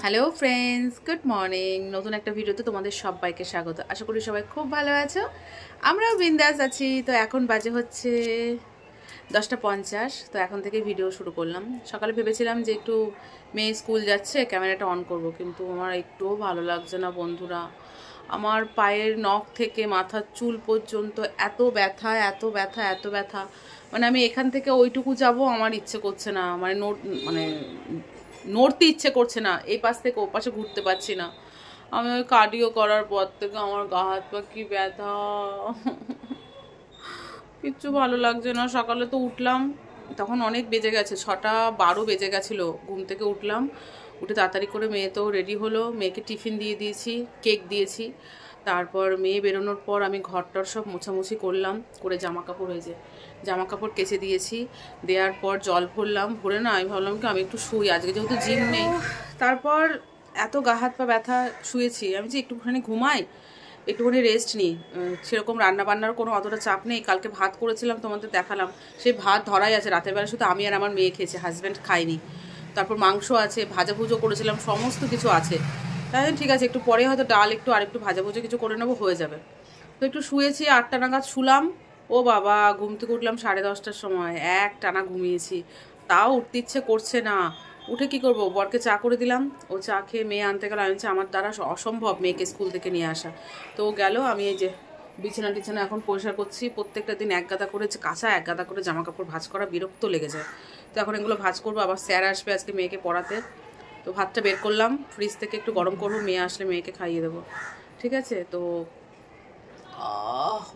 Hello friends, good morning. নতুন একটা ভিডিওতে তোমাদের সবাইকে স্বাগত। আশা করি সবাই খুব ভালো আছো, আমরাও বিন্দাস আছি। তো এখন বাজে হচ্ছে 10:50। তো এখন থেকে ভিডিও শুরু করলাম। সকালে ভেবেছিলাম যে একটু মেয়ে স্কুল যাচ্ছে, ক্যামেরাটা অন করব, কিন্তু আমার একটুও ভালো লাগছে না বন্ধুরা। আমার পায়ের নখ থেকে মাথার চুল পর্যন্ত এত ব্যথা এত ব্যথা এত ব্যথা, মানে আমি এখান থেকে ওইটুকু যাব আমার ইচ্ছে করছে না, মানে নড়তে ইচ্ছে করছে না, এই পাশ থেকে ও পাশে ঘুরতে পারছি না। আমি ওই কার্ডিও করার পর থেকে আমার গা হাত পা কি ব্যথা, কিচ্ছু ভালো লাগছে না। সকালে তো উঠলাম, তখন অনেক বেজে গেছে, 6:12 বেজে গেছিলো। ঘুম থেকে উঠলাম, উঠে তাড়াতাড়ি করে মেয়ে তো রেডি হলো, মেয়েকে টিফিন দিয়ে দিয়েছি, কেক দিয়েছি। তারপর মেয়ে বেরোনোর পর আমি ঘরটার সব মোছামুছি করলাম, করে জামা কাপড় হয়েছে, জামা কাপড় কেচে দিয়েছি। দেওয়ার পর জল ভরলাম, ভরে না আমি ভাবলাম কি আমি একটু শুই, আজকে যেহেতু জিম নেই। তারপর এত গা হাত পা ব্যথা, শুয়েছি। আমি যে একটুখানি ঘুমাই, একটুখানি রেস্ট নিই। সেরকম রান্নাবান্নার কোনো অতটা চাপ নেই। কালকে ভাত করেছিলাম, তোমাদের দেখালাম, সেই ভাত ধরাই আছে। রাতের বেলা শুধু আমি আর আমার মেয়ে খেয়েছে, হাজব্যান্ড খায়নি। তারপর মাংস আছে, ভাজাভুজো করেছিলাম, সমস্ত কিছু আছে। তাই ঠিক আছে, একটু পরে হয়তো ডাল একটু আরেকটু ভাজাভুজো কিছু করে নেবো, হয়ে যাবে। তো একটু শুয়েছি, 8টা নাগাদ শুলাম। ও বাবা, ঘুম থেকে উঠলাম 10:30টার সময়, এক টানা ঘুমিয়েছি। তাও উঠতে ইচ্ছে করছে না। উঠে কি করব, বরকে চা করে দিলাম, ও চা খেয়ে মেয়ে আনতে গেল। আমি আমার দ্বারা অসম্ভব মেয়েকে স্কুল থেকে নিয়ে আসা। তো ও গেল, আমি এই যে বিছানা টিছানা এখন পরিষ্কার করছি। প্রত্যেকটা দিন এক গাদা করে কাঁচা, এক গাদা করে জামা কাপড় ভাঁজ করা বিরক্ত লেগে যায়। তো এখন এগুলো ভাঁজ করবো। আবার স্যার আসবে আজকে মেয়েকে পড়াতে, তো ভাতটা বের করলাম ফ্রিজ থেকে, একটু গরম করবো, মেয়ে আসলে মেয়েকে খাইয়ে দেবো। ঠিক আছে? তো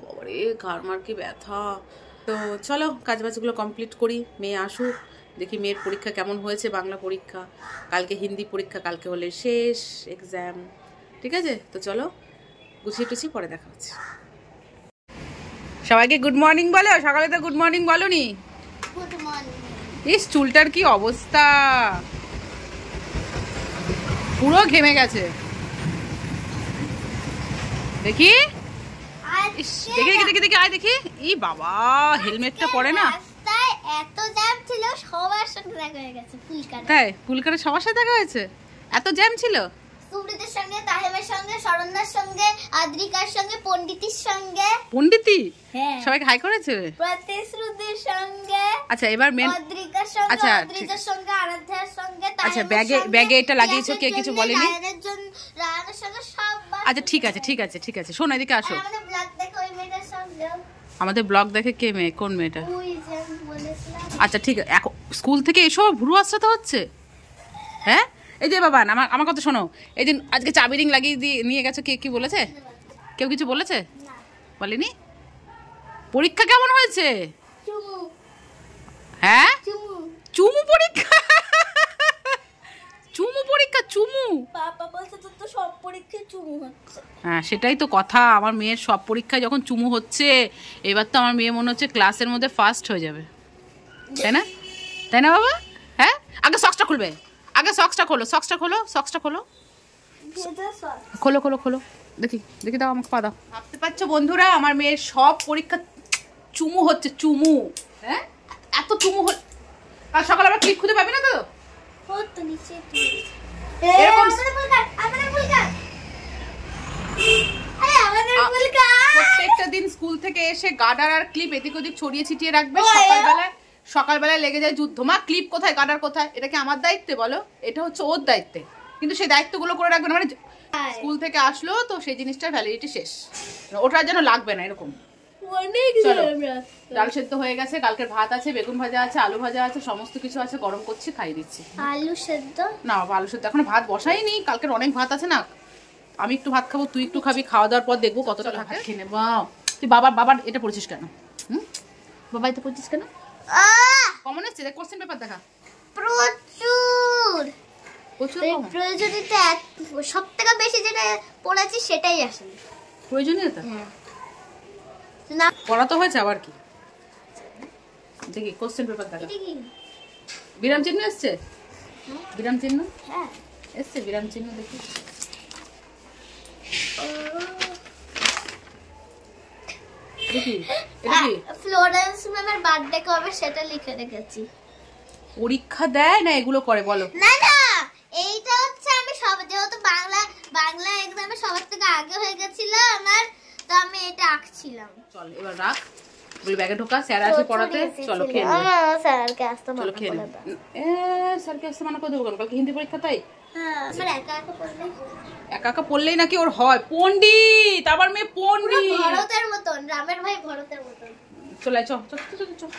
বাবারে ঘাড় কি ব্যথা। তো চলো কাজবাজগুলো কমপ্লিট করি, মেয়ে আসুক, দেখি মেয়ের পরীক্ষা কেমন হয়েছে। বাংলা পরীক্ষা, কালকে হিন্দি পরীক্ষা, কালকে হলে শেষ এক্সাম। ঠিক আছে? তো চলো গুছিয়ে টুছিয়ে পরে দেখা হচ্ছে। সবাইকে গুড মর্নিং বলো। সকালে তো গুড মর্নিং বলো নি। Good morning. ইস, চুলটার কি অবস্থা, পুরো ঘেমে গেছে। দেখি দেখি দেখি দেখি আয় দেখি। ই বাবা, হেলমেটটা পরে না। রাস্তায় এত জ্যাম ছিল, সবার সাথে দেখা হয়ে গেছে। ফুলকাটা, তাই ফুলকাটা সবার সাথে দেখা হয়েছে? এত জ্যাম ছিল? সুব্রতের সঙ্গে, তাহেমের সঙ্গে, শরণ্যার সঙ্গে, আদ্রিকার সঙ্গে, পণ্ডিতির সঙ্গে। পণ্ডিতি? হ্যাঁ। সবাইকে হাই করেছে? প্রতিশ্রুতির সঙ্গে। আচ্ছা, এবার মেন আদ্রিকার সঙ্গে, আচ্ছা আদ্রিকার সঙ্গে, আরাধ্যার সঙ্গে, আচ্ছা, ব্যাগে এটা লাগিয়েছো, কে কিছু বলেনি? রায়ানের সঙ্গে সব। আচ্ছা ঠিক আছে ঠিক আছে ঠিক আছে, শোনো এদিকে আসো। আমাদের ব্লগ দেখো, ওই মেয়েটার সঙ্গে। আমাদের ব্লগ দেখে কে মেয়ে? কোন মেয়েটা? ওই যে বলেছিলাম। আচ্ছা ঠিক আছে, এখন স্কুল থেকে এসো ভুরু আসতে হচ্ছে? হ্যাঁ, এই যে বাবা আমার কথা শোনো। এই দিন আজকে চাবি রিং লাগিয়ে দিয়ে নিয়ে গেছো, কে কি বলেছে? কেউ কিছু বলেছে? বলেনি? পরীক্ষা কেমন হয়েছে? চুমু। হ্যাঁ, চুমু। চুমু পরীক্ষা? চুমু পরীক্ষা? চুমু? পাপা বলছে তো সব পরীক্ষায় চুমু হচ্ছে। হ্যাঁ, সেটাই তো কথা। আমার মেয়ের সব পরীক্ষায় যখন চুমু হচ্ছে, এবার তো আমার মেয়ে মনে হচ্ছে ক্লাসের মধ্যে ফার্স্ট হয়ে যাবে, তাই না? তাই না বাবা? হ্যাঁ, আগে সক্সটা খুলবে, আগে সক্সটা খোলো, সক্সটা খোলো, সক্সটা খোলো, খোলো খোলো খোলো, দেখি দেখি, দাও আমাকে পা দাও। ভাবতে পারছো বন্ধুরা, আমার মেয়ের সব পরীক্ষা চুমু হচ্ছে, চুমু। হ্যাঁ, এত চুমু হল। কাল সকালে আবার ক্লিপ খুঁজে পাবি না তো? তো নিচে এরকম প্রত্যেকটা দিন স্কুল থেকে এসে গার্ডার আর ক্লিপ এদিক ওদিক ছড়িয়ে ছিটিয়ে রাখবে। সকালবেলায় লেগে যায় যুদ্ধ, মা ক্লিপ কোথায়, গার্ডার কোথায়। এটা কি আমার দায়িত্বে বলো? এটা হচ্ছে ওর দায়িত্বে, কিন্তু সেই দায়িত্বগুলো করে রাখবে না। মানে স্কুল থেকে আসলো তো সেই জিনিসটার ভ্যালিডিটি শেষ, ওটা যেন লাগবে না এরকম। চলো, ডাল সেদ্ধ হয়ে গেছে, কালকের ভাত আছে, বেগুন ভাজা আছে, আলু ভাজা আছে, সমস্ত কিছু আছে, গরম করছি, খাইয়ে দিচ্ছি। আলু সেদ্ধ না বাবা, আলু সেদ্ধ এখনো ভাত বসাইনি, কালকের অনেক ভাত আছে না। আমি একটু ভাত খাবো, তুই একটু খাবি, খাওয়া দাওয়ার পর দেখবো কতটা ভাত খেয়ে নেবো। তুই বাবার এটা পড়ছিস কেন? বাবা এটা পড়ছিস কেন? কমন এসছে, দেখ কোশ্চেন পেপার দেখা। প্রচুর প্রচুর প্রয়োজনীয়তা, সব থেকে বেশি যেটা পড়াচ্ছি সেটাই আসলে প্রয়োজনীয়তা। না পড়া তো হয়েছে, আবার কি দেখি কোশ্চেন পেপার দেখা। বিরাম চিহ্ন এসছে? বিরাম চিহ্ন? হ্যাঁ এসছে বিরাম চিহ্ন, দেখি। ফ্লোরেন্স ম্যামের বার্থডে কবে সেটা লিখে রেখেছি। পরীক্ষা দেয় না এগুলো করে বলো? না না, এইটা হচ্ছে আমি আমার, তো আমি এটা আঁকছিলাম। চল এবার রাখ, বলি ব্যাগে ঢোকা, স্যার আসে পড়াতে। চলো খেয়ে নে, স্যারকে আসতে চলো খেয়ে নে। স্যারকে আসতে মানা করে দেবো কালকে হিন্দি পরীক্ষা, তাই একা একা পড়লেই নাকি ওর হয় পণ্ডিত, আবার মেয়ে পণ্ডিত, ভরতের মতন, রামের ভাই ভরতের মতন। চলে চল চল চল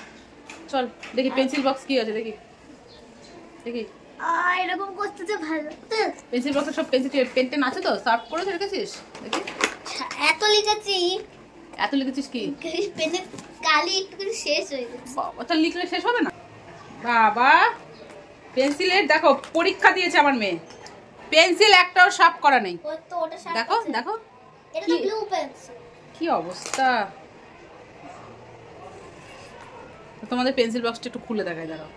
চল দেখি পেন্সিল বক্স কি আছে, দেখি দেখি। এরকম করতে তো ভালো। পেন্সিল বক্সে সব পেন্সিল পেন টেন আছে তো, সার্ভ করে রেখেছিস? দেখি এত লিখেছি। এত লিখেছিস কি? পেনের কালি একটু শেষ হয়ে গেছে। বাবা, তা লিখলে শেষ হবে না বাবা। পেন্সিলের দেখো পরীক্ষা দিয়েছে আমার মেয়ে, পেন্সিল একটাও শার্প করা নেই। দেখো দেখো এটা তো ব্লু পেন্সিল। কি অবস্থা। তোমাদের পেন্সিল বক্সটা একটু খুলে দেখাই, দাঁড়াও।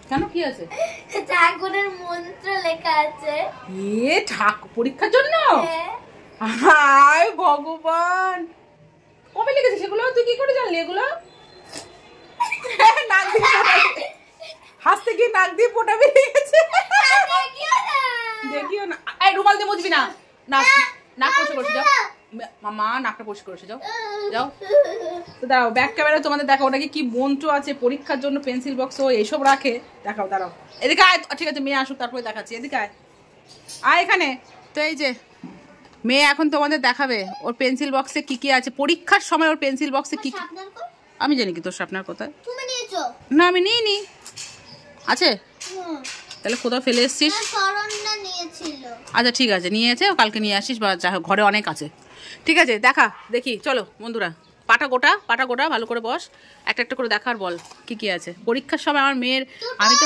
কেন, কি আছে? ঠাকুরের মন্ত্র লেখা আছে। এ ঠাকুর পরীক্ষার জন্য? হায় ভগবান, কবে লিখেছিস সেগুলো? তুই কি করে জানলি এগুলো? নাক দিয়ে হাসতে গিয়ে নাক দিয়ে পোটা বেরিয়ে গেছে। দেখিও না, এই রুমাল দিয়ে মুছবি না, নাক পরিষ্কার করছে, যাও মামা, নাকটা পরিষ্কার করছে, যাও যাও। তো দাও ব্যাক ক্যামেরা তোমাদের দেখাও, ওটাকে কি মন্ত্র আছে পরীক্ষার জন্য পেন্সিল বক্স ও এইসব রাখে, দেখাও। দাঁড়াও, এদিকে আয়। ঠিক আছে, মেয়ে আসুক তারপরে দেখাচ্ছি, এদিকে আয়, আয় এখানে। তো এই যে মেয়ে এখন তোমাদের দেখাবে ওর পেন্সিল বক্সে কি কি আছে, পরীক্ষার সময় ওর পেন্সিল বক্সে কি। আমি জানি কি তোর শার্পনার কোথায়? তুমি নিয়েছো? না আমি নিইনি। আছে? তাহলে কোথাও ফেলে এসেছিস? শরণ্যা নিয়েছিল। আচ্ছা ঠিক আছে, নিয়েছে, কালকে নিয়ে আসিস, বা ঘরে অনেক আছে। ঠিক আছে দেখা, দেখি চলো বন্ধুরা। পাটা গোটা ভালো করে বস, একটা একটা করে দেখার বল কি কি আছে পরীক্ষার সময় আমার মেয়ের। আমি তো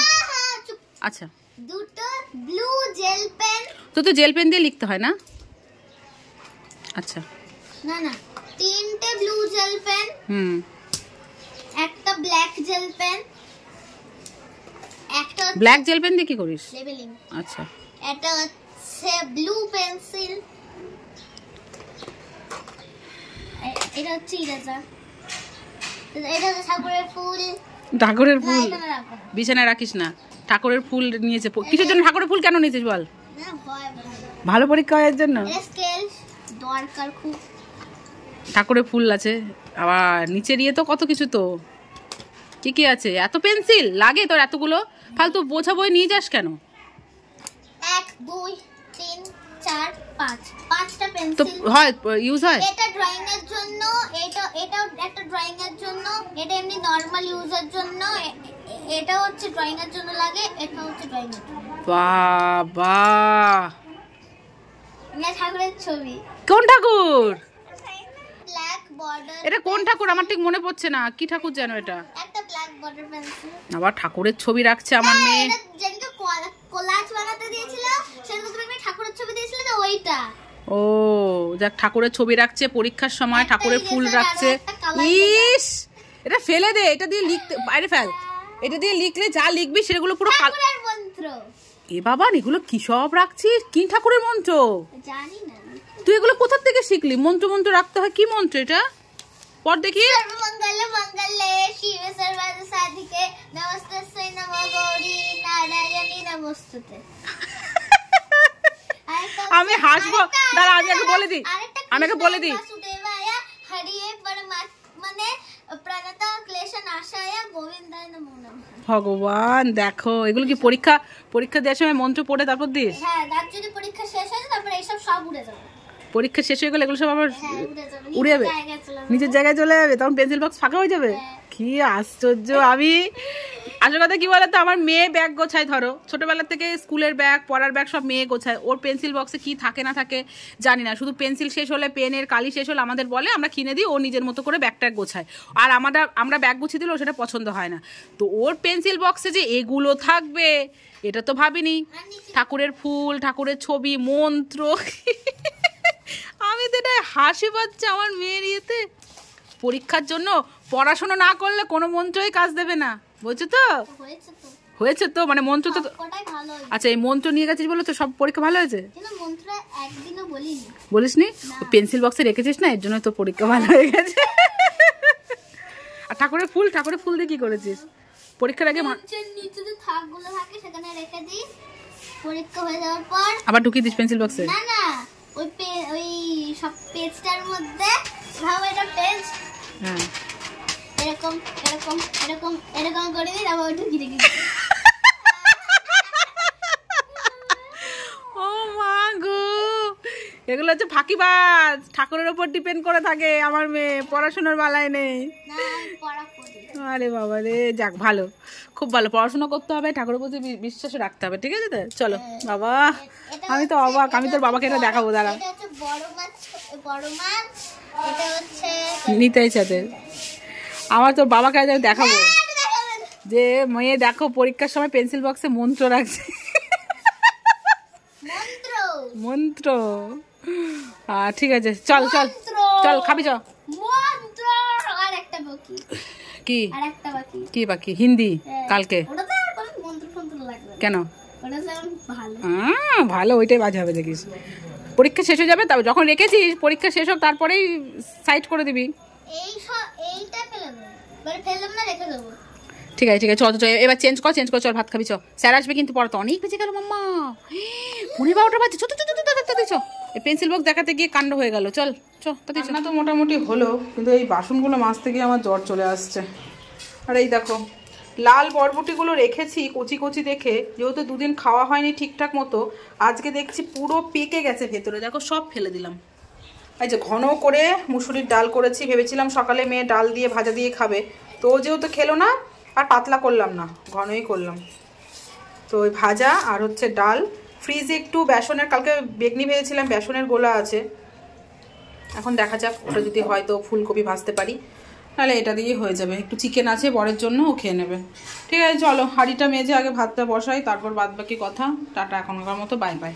আচ্ছা, দুটো ব্লু জেল পেন। তো জেল পেন দিয়ে লিখতে হয় না? আচ্ছা না তিনটে ব্লু জেল পেন, একটা ব্ল্যাক জেল পেন, একটা ব্ল্যাক জেল পেন দিয়ে কি করিস? লেবেলিং। আচ্ছা, এটা হচ্ছে ব্লু পেন্সিল, এটা হচ্ছে ইরেজার, এটা হচ্ছে ঠাকুরের ফুল। ঠাকুরের ফুল বিছানায় রাখিস না, ঠাকুরের ফুল নিয়েছে। কিসের জন্য ঠাকুরের ফুল কেন নিয়েছিস বল? ভালো পরীক্ষা হয় এর জন্য। দরকার খুব। ঠাকুরের ফুল আছে, আবার নিচে দিয়ে তো কত কিছু। তো কি কি আছে? এত পেন্সিল লাগে তোর এতগুলো? ফালতু বোঝা বই নিয়ে যাস কেন? 1 2 3 4 5 5টা তো পেন্সিল হয়, ইউজ হয়। এটা ড্রয়িং এর জন্য, এটা একটা ড্রয়িং এর জন্য, এটা এমনি নরমাল ইউজের জন্য, এটা হচ্ছে ড্রয়িং এর জন্য লাগে, এটা হচ্ছে ড্রয়িং এর জন্য। বাবা, এটা ঠাকুরের ছবি। কোন ঠাকুর? Black border. এটা কোন ঠাকুর আমার ঠিক মনে পড়ছে না, কি ঠাকুর জানো এটা? একটা ব্ল্যাক বর্ডার পেন্সিল। আবার ঠাকুরের ছবি রাখছে আমার মেয়ে। এটা যেটা কোলাজ বানাতে দিয়েছিল, সেটা তুমি ঠাকুরের ছবি দিয়েছিলে না, ওইটা। ও যাক, ঠাকুরের ছবি রাখছে পরীক্ষার সময়, ঠাকুরের ফুল রাখছে। ইস, এটা ফেলে দে, এটা দিয়ে লিখতে বাইরে ফেল। এটা দিয়ে লিখলে যা লিখবি সেগুলো পুরো ঠাকুরের মন্ত্র। এ বাবা, এগুলো কি সব রাখছিস? কি ঠাকুরের মন্ত্র? জানি না। তুই এগুলো কোথা থেকে শিখলি? মন্ত্র রাখতে হয়? কি মন্ত্র এটা? পড় দেখি। সর্বমঙ্গলে মঙ্গলে শিবে সর্বার্থ সাধিকে নমস্তেস্যৈ নমো গৌরী নারায়ণী নমস্তুতে। আমি হাসবো, দাঁড়া আমি আগে বলে দিই, হরিয়ে পরমাত্মনে প্রণত ক্লেশ নাশায় গোবিন্দায় নমো নমঃ। ভগবান, দেখো এগুলো কি পরীক্ষা দেওয়ার সময় মন্ত্র পড়ে তারপর দিস? হ্যাঁ, তার যদি পরীক্ষা শেষ হয় তারপর এইসব সব উড়ে যাবে। পরীক্ষা শেষ হয়ে গেলে এগুলো সব আবার উড়ে যাবে, নিজের জায়গায় চলে যাবে, তখন পেন্সিল বক্স ফাঁকা হয়ে যাবে। কি আশ্চর্য। আমি আসল কথা কি বলতো, আমার মেয়ে ব্যাগ গোছায়, ধরো ছোটবেলা থেকে স্কুলের ব্যাগ, পড়ার ব্যাগ সব মেয়ে গোছায়। ওর পেন্সিল বক্সে কি থাকে না থাকে জানি না, শুধু পেন্সিল শেষ হলে, পেনের কালি শেষ হলে আমাদের বলে, আমরা কিনে দিই, ও নিজের মতো করে ব্যাগটা গোছায়। আর আমরা ব্যাগ গুছিয়ে দিলেও সেটা পছন্দ হয় না। তো ওর পেন্সিল বক্সে যে এগুলো থাকবে এটা তো ভাবিনি। ঠাকুরের ফুল, ঠাকুরের ছবি, মন্ত্র। আমি তো এটা হাসি পাচ্ছে আমার মেয়ের ইয়েতে। পরীক্ষার জন্য পড়াশোনা না করলে কোনো মন্ত্রই কাজ দেবে না, বুঝছো তো? হয়েছে তো, মানে মন্ত্র তো। আচ্ছা, এই মন্ত্র নিয়ে গেছিস বলে তো সব পরীক্ষা ভালো হয়েছে? বলিসনি? পেন্সিল বক্সে রেখেছিস না, এর জন্য তো পরীক্ষা ভালো হয়ে গেছে। আর ঠাকুরের ফুল দিয়ে কি করেছিস পরীক্ষার আগে? থাকগুলো থাকে সেখানে রেখে দিই, পরীক্ষা হয়ে যাওয়ার পর আবার ঢুকিয়ে দিস পেন্সিল বক্সে? না না, ওই সব পেজটার মধ্যে ভাব এটা পেজ, হ্যাঁ এরকম এরকম এরকম এরকম করে দিই, তারপর ওটা ঘিরে ঘিরে। ও মা গো, এগুলো হচ্ছে ফাঁকিবাজ, ঠাকুরের উপর ডিপেন্ড করে থাকে আমার মেয়ে, পড়াশোনার বেলায় নেই। না আমি পড়া করি। আরে বাবা রে, যাক ভালো, খুব ভালো, পড়াশোনা করতে হবে, ঠাকুরের প্রতি বিশ্বাস রাখতে হবে, ঠিক আছে তো? চলো বাবা, আমি তো অবাক, আমি তোর বাবাকে এটা দেখাবো, দাঁড়া। এটা হচ্ছে বড় মাছ, বড় মাছ, এটা হচ্ছে নিতাই সাথে আমার তোর বাবাকে আজ আমি দেখাবো যে মেয়ে দেখো পরীক্ষার সময় পেন্সিল বক্সে মন্ত্র রাখছে। মন্ত্র মন্ত্র, ঠিক আছে, চল চল চল, খাবি চ। মন্ত্র আর একটা বাকি, কি আর একটা বাকি, কি বাকি? হিন্দি কালকে। ওটা তো কোনো মন্ত্র ফন্ত্র লাগবে না, কেন? ওটা তো ভালো। ভালো, ওইটাই বাজে হবে দেখিস। পরীক্ষা শেষ হয়ে যাবে, তবে যখন রেখেছিস পরীক্ষা শেষ হোক তারপরেই সাইড করে দিবি। এইটা ফেলে দেবো, মানে ফেললাম না, রেখে দেবো। ঠিক আছে ঠিক আছে, চল চল, এবার চেঞ্জ কর, চল ভাত খাবি চ। স্যার আসবে কিন্তু পড়াতে, অনেক বেজে গেল মাম্মা, 12:30 বাজে। চল চ, এই পেন্সিল বক্স দেখাতে গিয়ে কাণ্ড হয়ে গেল, চল চ। রান্না তো মোটামুটি হলো, কিন্তু এই বাসনগুলো মাজতে গিয়ে আমার জ্বর চলে আসছে। আর এই দেখো লাল বরবটিগুলো রেখেছি কচি কচি দেখে, যেহেতু দুদিন খাওয়া হয়নি ঠিকঠাক মতো, আজকে দেখছি পুরো পেকে গেছে ভেতরে, দেখো সব ফেলে দিলাম। এই যে ঘন করে মুসুরির ডাল করেছি, ভেবেছিলাম সকালে মেয়ে ডাল দিয়ে ভাজা দিয়ে খাবে, তো ও যেহেতু খেলো না আর পাতলা করলাম না, ঘনই করলাম। তো ওই ভাজা আর হচ্ছে ডাল, ফ্রিজে একটু বেসনের, কালকে বেগনি ভেজেছিলাম, বেসনের গোলা আছে, এখন দেখা যাক ওটা যদি হয় তো ফুলকপি ভাজতে পারি, নাহলে এটা দিয়েই হয়ে যাবে। একটু চিকেন আছে বরের জন্য, ও খেয়ে নেবে। ঠিক আছে চলো, হাঁড়িটা মেজে আগে ভাতটা বসাই, তারপর বাদ বাকি কথা। টাটা, এখনকার মতো বাই বাই।